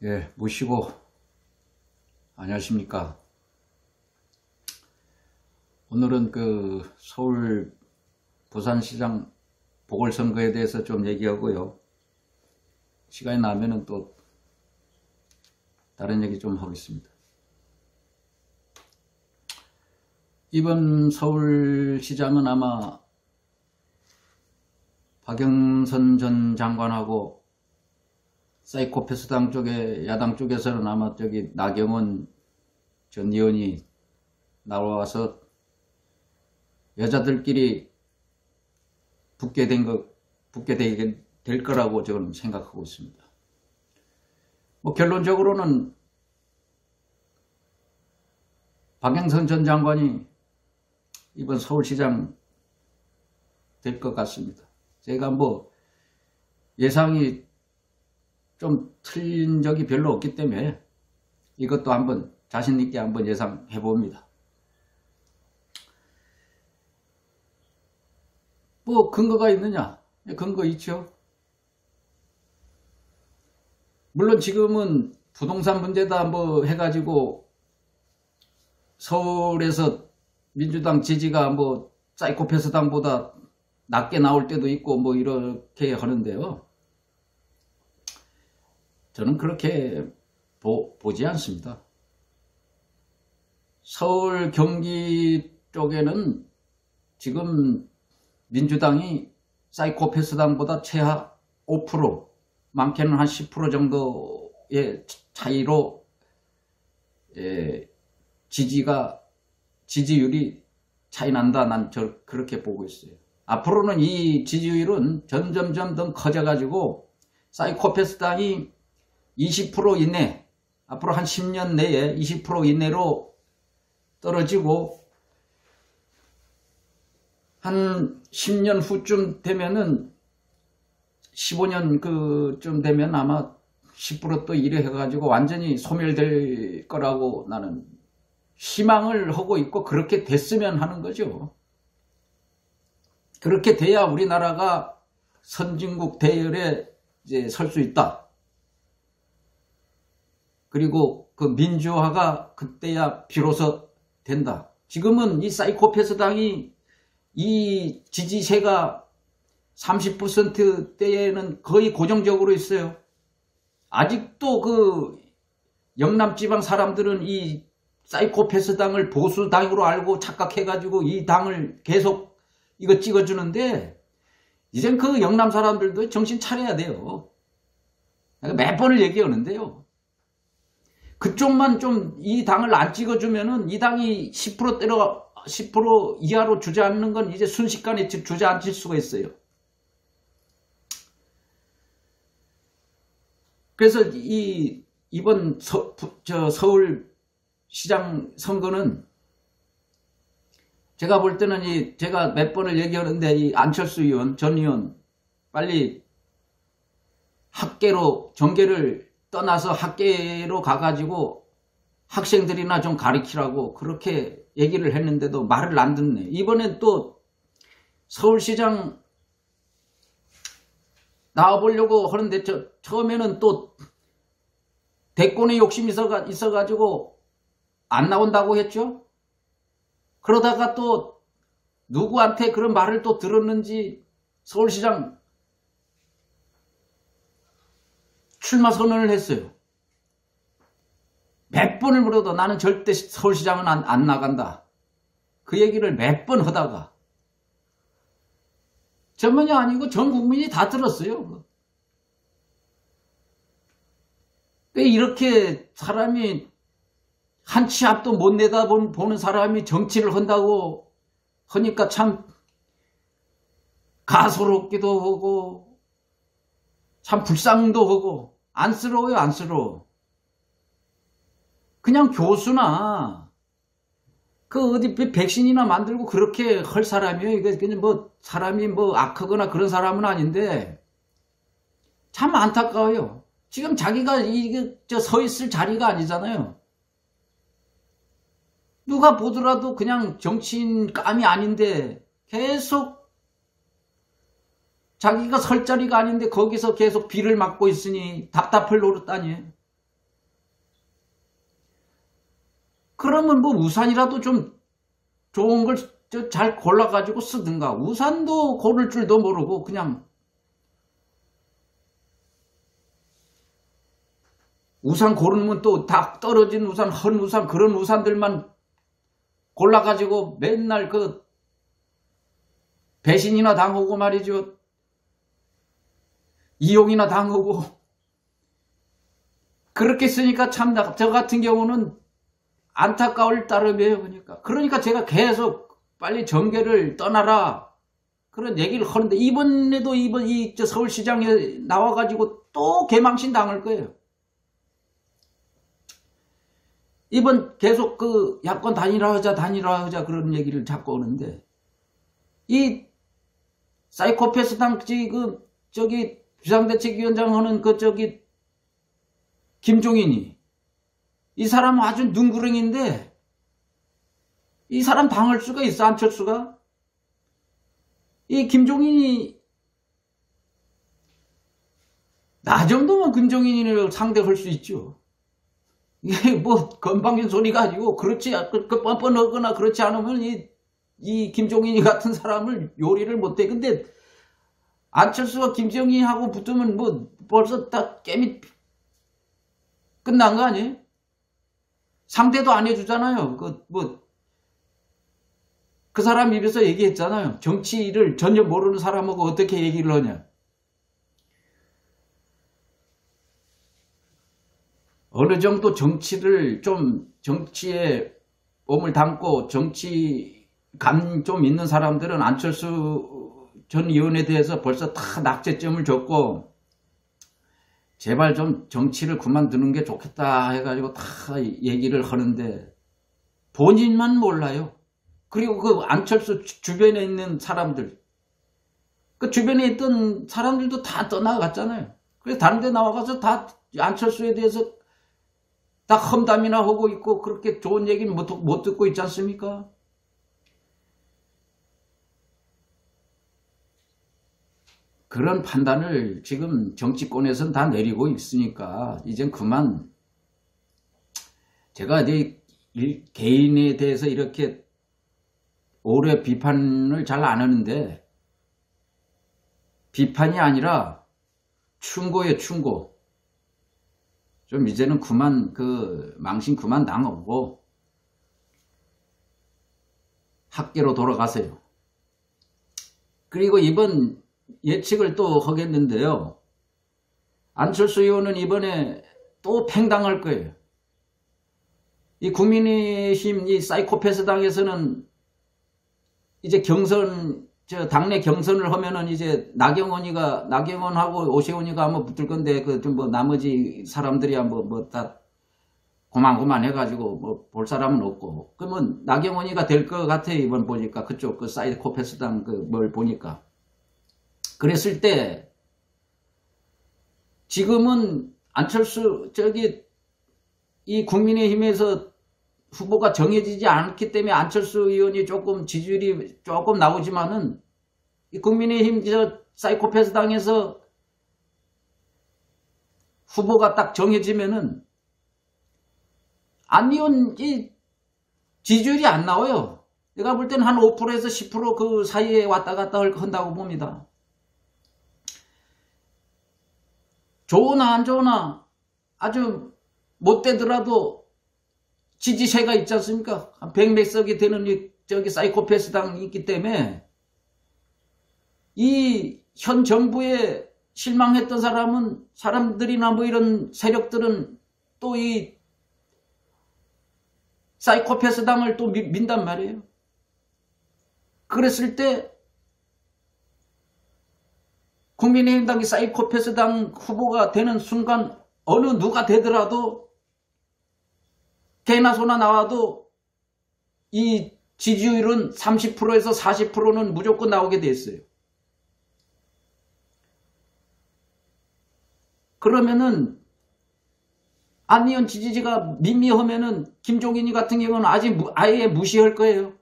예, 모시고 안녕하십니까. 오늘은 서울 부산시장 보궐선거에 대해서 좀 얘기하고요. 시간이 나면은 또 다른 얘기 좀 하겠습니다. 이번 서울시장은 아마 박영선 전 장관하고 사이코패스당 쪽에, 야당 쪽에서는 아마 나경원 전 의원이 나와서 여자들끼리 붙게 될 거라고 저는 생각하고 있습니다. 결론적으로는 박영선 전 장관이 이번 서울시장 될 것 같습니다. 제가 예상이 좀 틀린 적이 별로 없기 때문에 이것도 한번 자신있게 한번 예상해 봅니다. 근거가 있느냐? 근거 있죠. 물론 지금은 부동산 문제다 해가지고 서울에서 민주당 지지가 사이코패스당보다 낮게 나올 때도 있고 이렇게 하는데요. 저는 그렇게 보지 않습니다. 서울 경기 쪽에는 지금 민주당이 사이코패스당보다 최하 5%, 많게는 한 10% 정도의 차이로 지지율이 차이 난다. 난 그렇게 보고 있어요. 앞으로는 이 지지율은 점점 더 커져가지고 사이코패스당이 20% 이내, 앞으로 한 10년 내에 20% 이내로 떨어지고 한 10년 후쯤 되면은 15년 그쯤 되면 아마 10% 또 이래 해가지고 완전히 소멸될 거라고 나는 희망을 하고 있고, 그렇게 됐으면 하는 거죠. 그렇게 돼야 우리나라가 선진국 대열에 설 수 있다. 그리고 민주화가 그때야 비로소 된다. 지금은 이 사이코패스당이 이 지지세가 30%대에는 거의 고정적으로 있어요. 아직도 영남지방 사람들은 이 사이코패스당을 보수당으로 알고 착각해가지고 이 당을 계속 이거 찍어주는데, 이젠 영남 사람들도 정신 차려야 돼요. 몇 번을 얘기하는데요. 그쪽만 좀 이 당을 안 찍어주면은 이 당이 10% 이하로 주저앉는 건 이제 순식간에 주저앉을 수가 있어요. 그래서 이번 서울시장 선거는 제가 볼 때는 제가 몇 번을 얘기하는데 이 안철수 의원, 전 의원 빨리 학계로, 정계를 떠나서 학계로 가가지고 학생들이나 좀 가르치라고 그렇게 얘기를 했는데도 말을 안 듣네. 이번엔 또 서울시장 나와보려고 하는데 처음에는 또 대권의 욕심이 있어가지고 안 나온다고 했죠. 그러다가 또 누구한테 그런 말을 또 들었는지 서울시장 출마 선언을 했어요. 몇 번을 물어도 나는 절대 서울시장은 안 나간다. 그 얘기를 몇 번 하다가 저만이 아니고 전 국민이 다 들었어요. 왜 이렇게 사람이 한 치 앞도 못 내다보는 사람이 정치를 한다고 하니까 참 가소롭기도 하고 참 불쌍도 하고 안쓰러워요. 안쓰러워. 그냥 교수나 어디 백신이나 만들고 그렇게 할 사람이에요. 이게 그냥 사람이 악하거나 그런 사람은 아닌데 참 안타까워요. 지금 자기가 서 있을 자리가 아니잖아요. 누가 보더라도 그냥 정치인감이 아닌데 계속 자기가 설 자리가 아닌데 거기서 계속 비를 맞고 있으니 답답할 노릇 아니에요. 그러면 뭐 우산이라도 좀 좋은 걸 잘 골라가지고 쓰든가. 우산도 고를 줄도 모르고 그냥 우산 고르면 또 다 떨어진 우산, 헌 우산, 그런 우산들만 골라가지고 맨날 그 배신이나 당하고 말이죠. 이용이나 당하고. 그렇게 쓰니까 참 저 같은 경우는 안타까울 따름이에요. 그러니까 제가 계속 빨리 정계를 떠나라 그런 얘기를 하는데, 이번에도 이 서울시장에 나와가지고 또 개망신 당할 거예요. 이번 계속 그 야권 단일화하자 그런 얘기를 자꾸 하는데, 이 사이코패스 당지 저기 비상대책위원장 하는 김종인이, 이 사람은 아주 눈구렁인데 이 사람 당할 수가 있어, 안철수가? 이 김종인이 나 정도면 김종인을 상대할 수 있죠. 이게 뭐 건방진 소리가 아니고, 그렇지 뻔뻔하거나 그렇지 않으면 이 김종인이 같은 사람을 요리를 못해. 근데 안철수가 김종인하고 붙으면 뭐 벌써 다 게임이 끝난 거 아니에요? 상대도 안 해주잖아요. 그 사람 입에서 얘기했잖아요. 정치를 전혀 모르는 사람하고 어떻게 얘기를 하냐. 어느 정도 정치에 몸을 담고 정치감 좀 있는 사람들은 안철수 전 의원에 대해서 벌써 다 낙제점을 줬고, 제발 좀 정치를 그만두는 게 좋겠다 해가지고 다 얘기를 하는데 본인만 몰라요. 그리고 그 안철수 주변에 있는 사람들, 그 주변에 있던 사람들도 다 떠나갔잖아요. 그래서 다른 데 나와가서 다 안철수에 대해서 다 험담이나 하고 있고, 그렇게 좋은 얘기는 못 듣고 있지 않습니까? 그런 판단을 지금 정치권에서는 다 내리고 있으니까 이젠 그만. 제가 내 개인에 대해서 이렇게 오래 비판을 잘 안 하는데, 비판이 아니라 충고예요, 충고. 좀 이제는 그만 망신 그만 당하고 학계로 돌아가세요. 그리고 이번 예측을 또 하겠는데요. 안철수 의원은 이번에 또 팽당할 거예요. 이 국민의힘 이 사이코패스 당에서는 이제 당내 경선을 하면은 이제 나경원하고 오세훈이가 한번 붙을 건데, 뭐 나머지 사람들이야 뭐 다 고만고만 해가지고 뭐 볼 사람은 없고, 그러면 나경원이가 될 것 같아요. 이번 보니까 그쪽 사이코패스 당 뭘 보니까. 그랬을 때 지금은 안철수 이 국민의힘에서 후보가 정해지지 않기 때문에 안철수 의원이 조금 지지율이 조금 나오지만은, 이 국민의힘 사이코패스 당에서 후보가 딱 정해지면은 안 의원 지지율이 안 나와요. 내가 볼 때는 한 5%에서 10% 그 사이에 왔다 갔다 한다고 봅니다. 좋으나 안 좋으나 아주 못되더라도 지지세가 있지 않습니까? 한 100몇 석이 되는 사이코패스 당이 있기 때문에, 이 현 정부에 실망했던 사람들이나 뭐 이런 세력들은 또 이 사이코패스 당을 또 민단 말이에요. 그랬을 때 국민의힘 당이 사이코패스 당 후보가 되는 순간 어느 누가 되더라도, 개나 소나 나와도 이 지지율은 30%에서 40%는 무조건 나오게 돼 있어요. 그러면은 안 의원 지지지가 밋밋하면은 김종인이 같은 경우는 아예 무시할 거예요.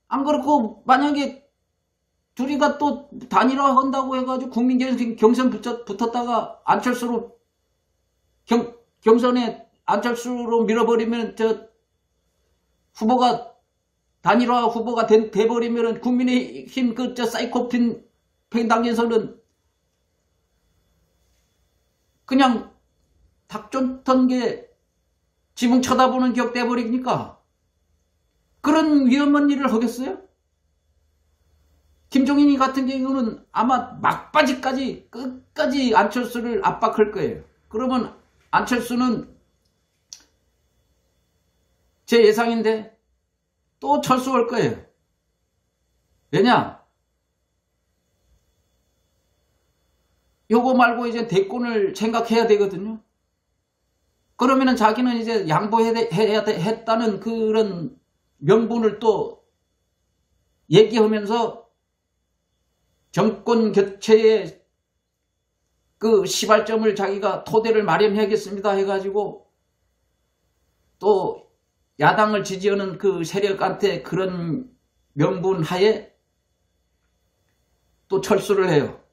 안 그렇고 만약에 둘이가 또 단일화 한다고 해가지고 국민 경선 붙었다가 경선에 안철수로 밀어버리면 후보가 단일화 후보가 돼버리면은 국민의힘 사이코핀 당에서는 그냥 닥쳤던 게 지붕 쳐다보는 격 돼버리니까 그런 위험한 일을 하겠어요? 김종인이 같은 경우는 아마 막바지까지 끝까지 안철수를 압박할 거예요. 그러면 안철수는 제 예상인데 또 철수할 거예요. 왜냐? 요거 말고 이제 대권을 생각해야 되거든요. 그러면은 자기는 이제 양보했다는 그런 명분을 또 얘기하면서 정권 교체의 그 시발점을 자기가 토대를 마련해야겠습니다 해가지고 또 야당을 지지하는 그 세력한테 그런 명분 하에 또 철수를 해요.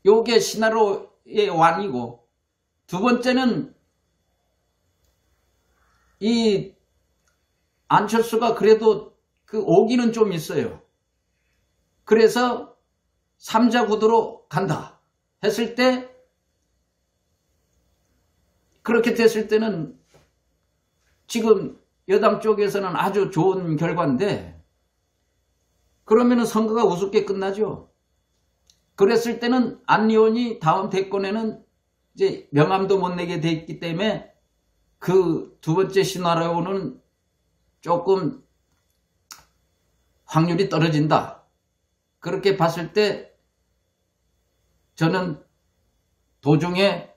요게 시나리오의 완이고, 두 번째는 이 안철수가 그래도 그 오기는 좀 있어요. 그래서 3자 구도로 간다 했을 때, 그렇게 됐을 때는 지금 여당 쪽에서는 아주 좋은 결과인데, 그러면은 선거가 우습게 끝나죠. 그랬을 때는 안 의원이 다음 대권에는 이제 명함도 못 내게 돼 있기 때문에 그 두 번째 시나리오는 조금 확률이 떨어진다. 그렇게 봤을 때 저는 도중에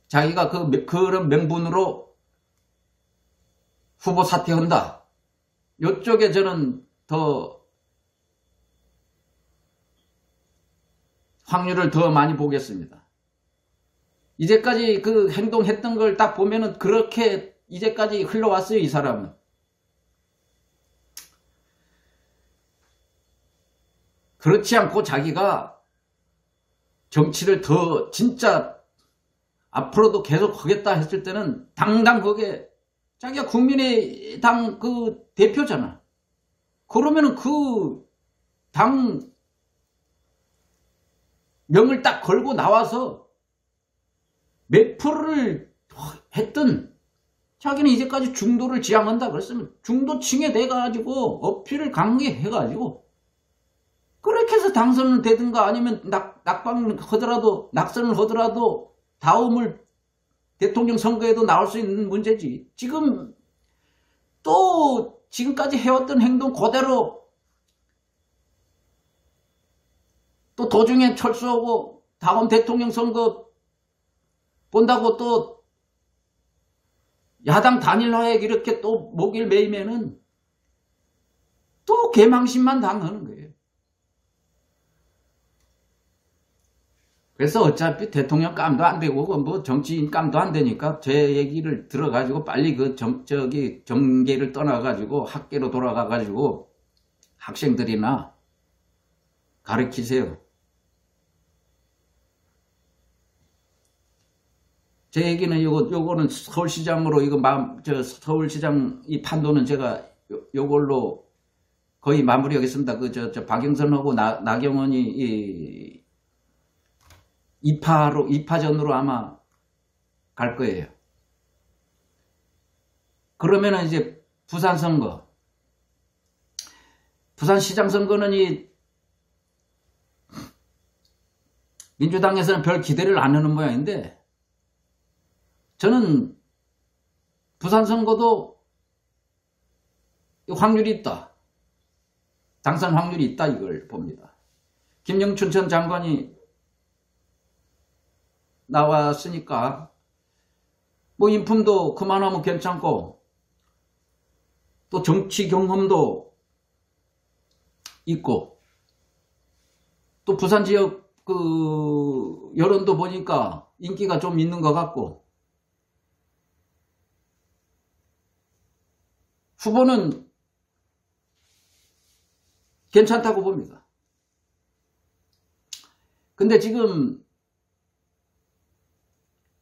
자기가 그런 명분으로 후보 사퇴한다. 이쪽에 저는 더 확률을 더 많이 보겠습니다. 이제까지 그 행동했던 걸 딱 보면은 그렇게 이제까지 흘러왔어요, 이 사람은. 그렇지 않고 자기가 정치를 더 진짜 앞으로도 계속 하겠다 했을 때는 당당 거기에 자기가 국민의당 그 대표잖아. 그러면은 그 당 명을 딱 걸고 나와서 몇 프로를 했든 자기는 이제까지 중도를 지향한다 그랬으면 중도층에 내가지고 어필을 강하게 해가지고 그렇게 해서 당선을 되든가 아니면 낙방을 하더라도 낙선을 하더라도 다음을 대통령 선거에도 나올 수 있는 문제지. 지금 또 지금까지 해왔던 행동 그대로 또 도중에 철수하고 다음 대통령 선거 본다고 또 야당 단일화에 이렇게 또 목을 매이면은 또 개망신만 당하는 거예요. 그래서 어차피 대통령 감도 안 되고 뭐 정치인 감도 안 되니까 제 얘기를 들어가지고 빨리 그 정계를 떠나가지고 학계로 돌아가가지고 학생들이나 가르치세요. 제 얘기는 요거는 서울시장으로 서울시장 이 판도는 제가 요걸로 거의 마무리하겠습니다. 박영선하고 나경원이 2파전으로 아마 갈 거예요. 그러면은 이제 부산 선거, 부산시장 선거는 이 민주당에서는 별 기대를 안 하는 모양인데 저는 부산 선거도 확률이 있다. 당선 확률이 있다 이걸 봅니다. 김영춘 전 장관이 나왔으니까 뭐 인품도 그만하면 괜찮고 또 정치 경험도 있고 또 부산 지역 그 여론도 보니까 인기가 좀 있는 것 같고 후보는 괜찮다고 봅니다. 근데 지금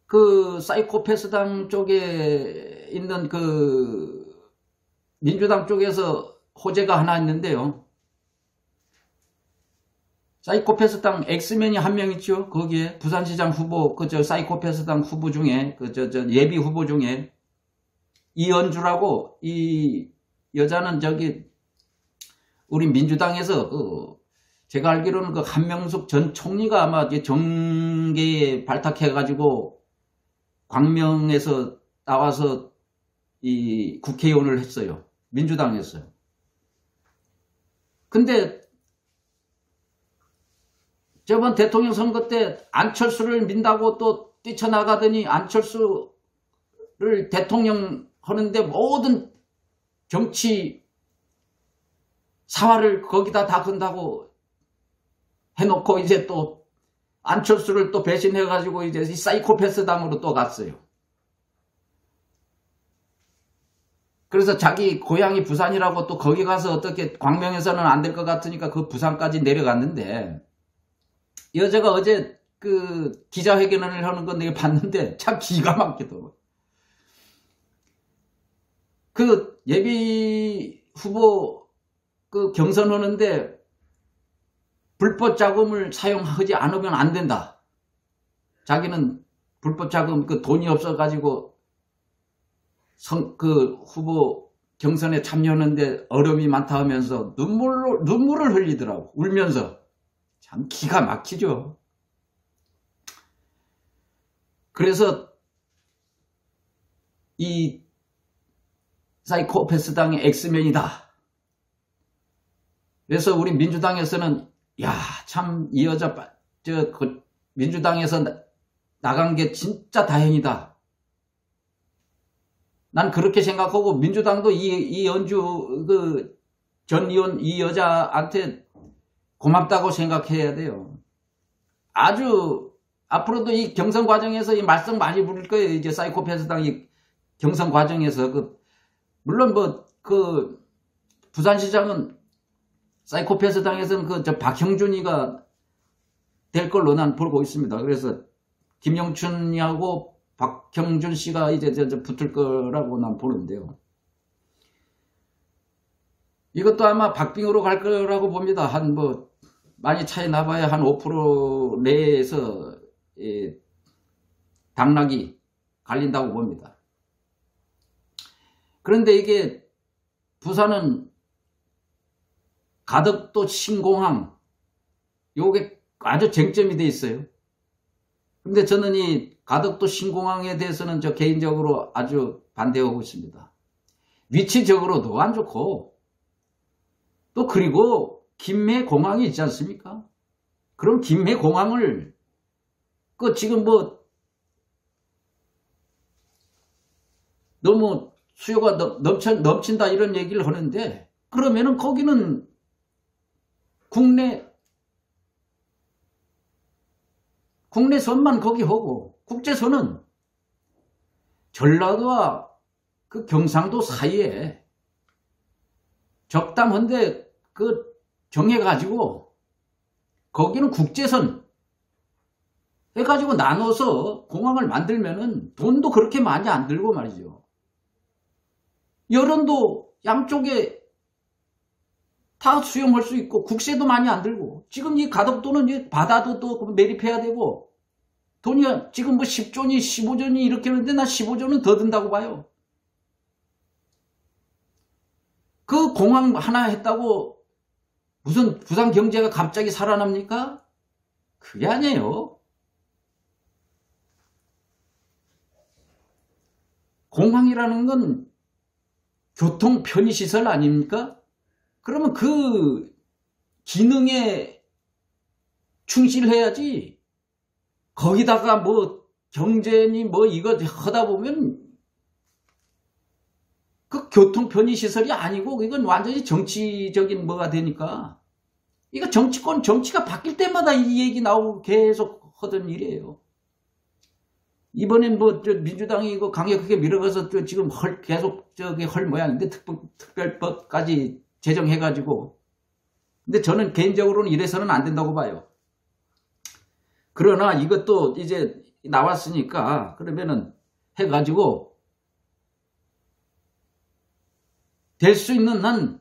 그 사이코패스당 쪽에 있는 그 민주당 쪽에서 호재가 하나 있는데요. 사이코패스당 엑스맨이 한 명 있죠. 거기에 부산시장 후보 사이코패스당 후보 중에 예비 후보 중에 이연주라고, 이 여자는 우리 민주당에서 제가 알기로는 한명숙 전 총리가 아마 정계에 발탁해가지고 광명에서 나와서 이 국회의원을 했어요. 민주당에서요. 근데 저번 대통령 선거 때 안철수를 민다고 또 뛰쳐나가더니 안철수를 대통령 하는데 모든 정치 사활을 거기다 다 건다고 해놓고 이제 또 안철수를 또 배신해가지고 이제 이 사이코패스 당으로 또 갔어요. 그래서 자기 고향이 부산이라고 또 거기 가서 어떻게 광명에서는 안 될 것 같으니까 그 부산까지 내려갔는데, 여자가 어제 그 기자회견을 하는 건 내가 봤는데 참 기가 막히더라고. 그 예비 후보 그 경선하는데 불법 자금을 사용하지 않으면 안 된다. 자기는 불법 자금 그 돈이 없어가지고 그 후보 경선에 참여하는데 어려움이 많다 하면서 눈물을 흘리더라고. 울면서. 참 기가 막히죠. 그래서 이 사이코패스당의 엑스맨이다. 그래서 우리 민주당에서는 야, 참 이 여자 민주당에서 나간 게 진짜 다행이다. 난 그렇게 생각하고, 민주당도 이 연주 전 의원 이 여자한테 고맙다고 생각해야 돼요. 아주 앞으로도 이 경선 과정에서 이 말썽 많이 부릴 거예요. 이제 사이코패스당 이 경선 과정에서 물론 부산시장은 사이코패스당에서는 박형준이가 될 걸로 난 보고 있습니다. 그래서 김영춘이하고 박형준 씨가 이제 붙을 거라고 난 보는데요. 이것도 아마 박빙으로 갈 거라고 봅니다. 많이 차이 나봐야 한 5% 내에서 당락이 갈린다고 봅니다. 그런데 이게 부산은 가덕도 신공항, 요게 아주 쟁점이 돼 있어요. 근데 저는 이 가덕도 신공항에 대해서는 개인적으로 아주 반대하고 있습니다. 위치적으로도 안 좋고, 또 그리고 김해공항이 있지 않습니까? 그럼 김해공항을 지금 너무 수요가 넘친다 이런 얘기를 하는데, 그러면은 거기는 국내선만 거기 하고, 국제선은 전라도와 그 경상도 사이에 적당한데 정해가지고 거기는 국제선 해가지고 나눠서 공항을 만들면은 돈도 그렇게 많이 안 들고 말이죠. 여론도 양쪽에 다 수용할 수 있고 국세도 많이 안 들고, 지금 이 가덕도는 바다도 또 매립해야 되고, 돈이 지금 10조니 15조니 이렇게 하는데 나 15조는 더 든다고 봐요. 그 공항 하나 했다고 무슨 부산 경제가 갑자기 살아납니까? 그게 아니에요. 공항이라는 건 교통 편의시설 아닙니까? 그러면 그 기능에 충실해야지, 거기다가 경제니 이거 하다 보면 그 교통 편의시설이 아니고 이건 완전히 정치적인 뭐가 되니까, 이거 정치가 바뀔 때마다 이 얘기 나오고 계속 하던 일이에요. 이번엔 민주당이 이거 강력하게 밀어가서 지금 계속 할 모양인데, 특별법까지 제정해가지고. 근데 저는 개인적으로는 이래서는 안 된다고 봐요. 그러나 이것도 이제 나왔으니까 그러면은 해가지고 될 수 있는 한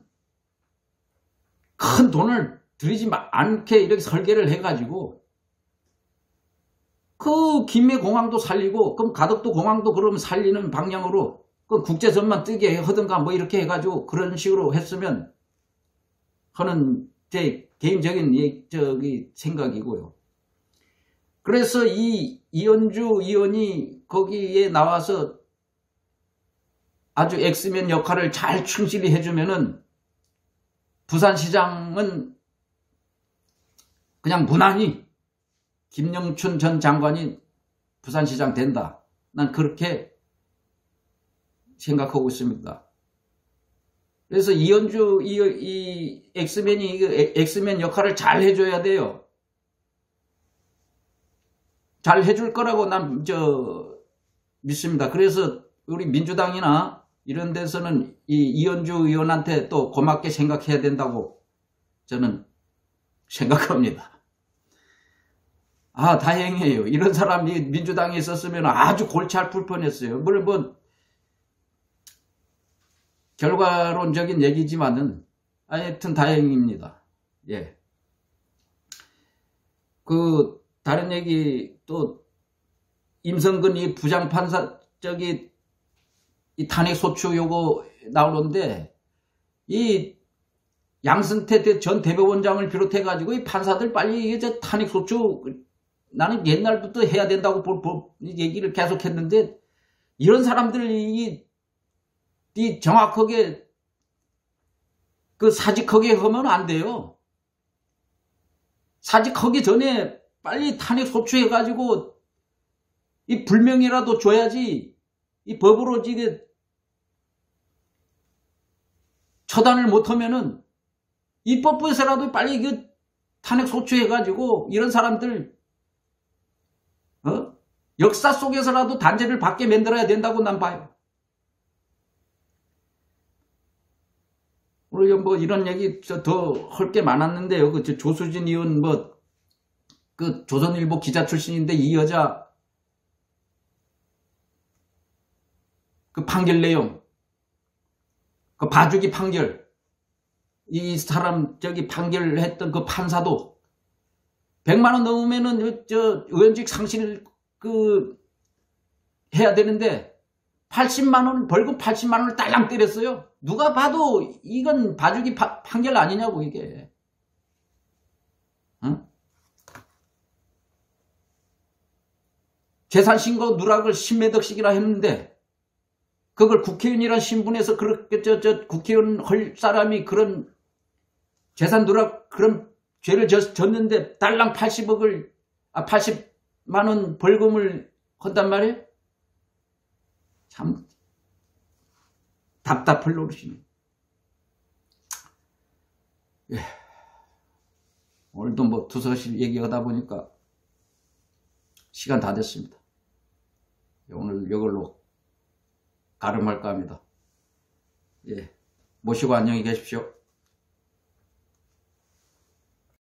큰 돈을 들이지 않게 이렇게 설계를 해가지고 그 김해공항도 살리고 그럼 가덕도 공항도 그러면 살리는 방향으로 그 국제선만 뜨게 하든가 뭐 이렇게 해가지고 그런 식으로 했으면 하는 제 개인적인 생각이고요. 그래서 이 이현주 의원이 거기에 나와서 아주 엑스맨 역할을 잘 충실히 해주면은 부산시장은 그냥 무난히 김영춘 전 장관이 부산시장 된다. 난 그렇게 생각하고 있습니다. 그래서 이현주 이 엑스맨이 엑스맨 역할을 잘 해줘야 돼요. 잘 해줄 거라고 난 믿습니다. 그래서 우리 민주당이나 이런 데서는 이 이현주 의원한테 또 고맙게 생각해야 된다고 저는 생각합니다. 아, 다행이에요. 이런 사람이 민주당에 있었으면 아주 골치 아플 뻔했어요. 물론 결과론적인 얘기지만은 하여튼 다행입니다. 예. 그 다른 얘기 또 임성근 이 부장판사 이 탄핵소추 요거 나오는데 이 양승태 전 대법원장을 비롯해가지고 이 판사들 빨리 이제 탄핵소추 나는 옛날부터 해야 된다고 얘기를 계속했는데 이런 사람들이 이 정확하게 그 사직하게 하면 안 돼요. 사직하기 전에 빨리 탄핵소추해가지고 이 불명예라도 줘야지 이 법으로 이게 처단을 못하면은 입법부에서라도 빨리 이거 탄핵소추해가지고 이런 사람들 역사 속에서라도 단죄를 받게 만들어야 된다고 난 봐요. 우리 뭐 이런 얘기 더 할 게 많았는데요. 그 조수진 의원 그 조선일보 기자 출신인데 이 여자 그 판결 내용, 그 봐주기 판결, 이 사람 판결했던 그 판사도 100만 원 넘으면은 의원직 상실 해야 되는데 80만 원 벌금 80만 원을 딸랑 때렸어요. 누가 봐도 이건 봐주기 판결 아니냐고 이게. 응? 재산신고 누락을 10매덕씩이나 했는데 그걸 국회의원이란 신분에서 그렇게 국회의원 할 사람이 그런 재산 누락 그런 죄를 졌는데 달랑 80만 원 벌금을 한단 말이에요? 참 답답할 노릇이네. 예. 오늘도 뭐 두서실 얘기하다 보니까 시간 다 됐습니다. 오늘 이걸로 가름할까 합니다. 예. 모시고 안녕히 계십시오.